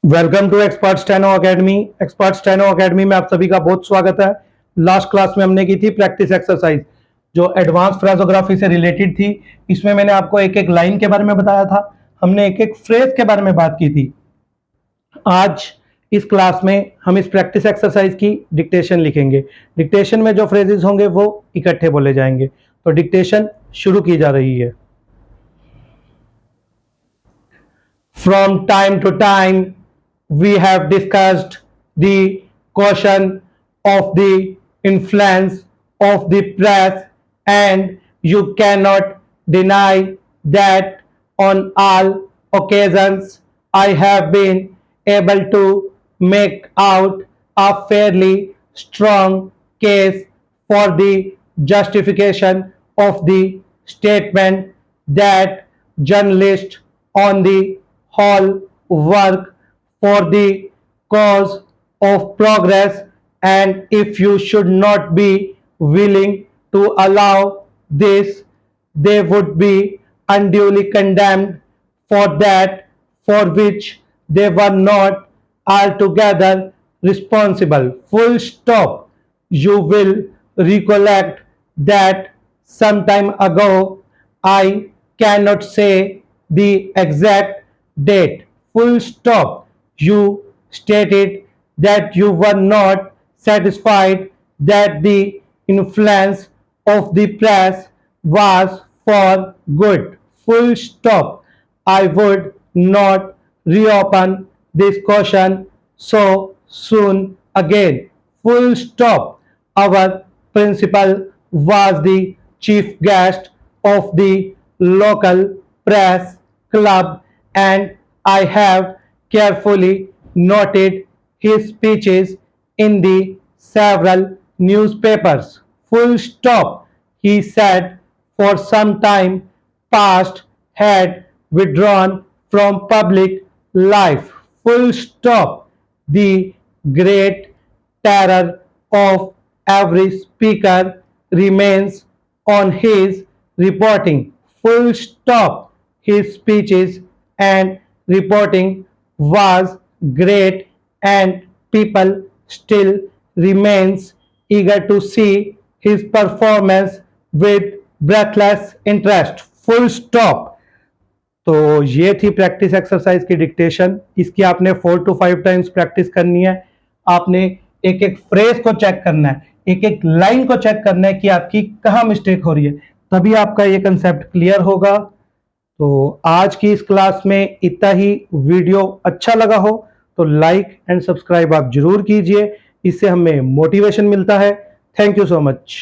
Welcome to expert steno academy. Expert steno academy में आप सभी का बहुत स्वागत है। लास्ट क्लास में हमने की थी प्रैक्टिस एक्सरसाइज जो एडवांस फ्रेजोग्राफी से रिलेटेड थी। इसमें मैंने आपको एक एक लाइन के बारे में बताया था, हमने एक एक फ्रेज के बारे में बात की थी। आज इस क्लास में हम इस प्रैक्टिस एक्सरसाइज की डिक्टेशन लिखेंगे। डिक्टेशन में जो फ्रेजेस होंगे वो इकट्ठे बोले जाएंगे। तो डिक्टेशन शुरू की जा रही है। From time to time, we have discussed the question of the influence of the press, and you cannot deny that on all occasions I have been able to make out a fairly strong case for the justification of the statement that journalists on the whole work for the cause of progress, and if you should not be willing to allow this, they would be unduly condemned for that for which they were not altogether responsible. Full stop. You will recollect that some time ago, I cannot say the exact date, full stop. You stated that you were not satisfied that the influence of the press was for good, full stop. I would not reopen this question so soon again, full stop. Our principal was the chief guest of the local press club, and I have carefully noted his speeches in the several newspapers. Full stop. He said for some time past had withdrawn from public life. Full stop. The great terror of every speaker remains on his reporting. Full stop. His speeches and reporting was great, and people still remains eager to see his performance with breathless interest. Full stop. तो ये थी practice exercise की dictation. इसकी आपने 4 to 5 times practice करनी है। आपने एक एक फ्रेज को चेक करना है, एक एक लाइन को चेक करना है कि आपकी कहाँ मिस्टेक हो रही है, तभी आपका ये कंसेप्ट क्लियर होगा। तो आज की इस क्लास में इतना ही। वीडियो अच्छा लगा हो तो लाइक एंड सब्सक्राइब आप जरूर कीजिए, इससे हमें मोटिवेशन मिलता है। Thank you so much.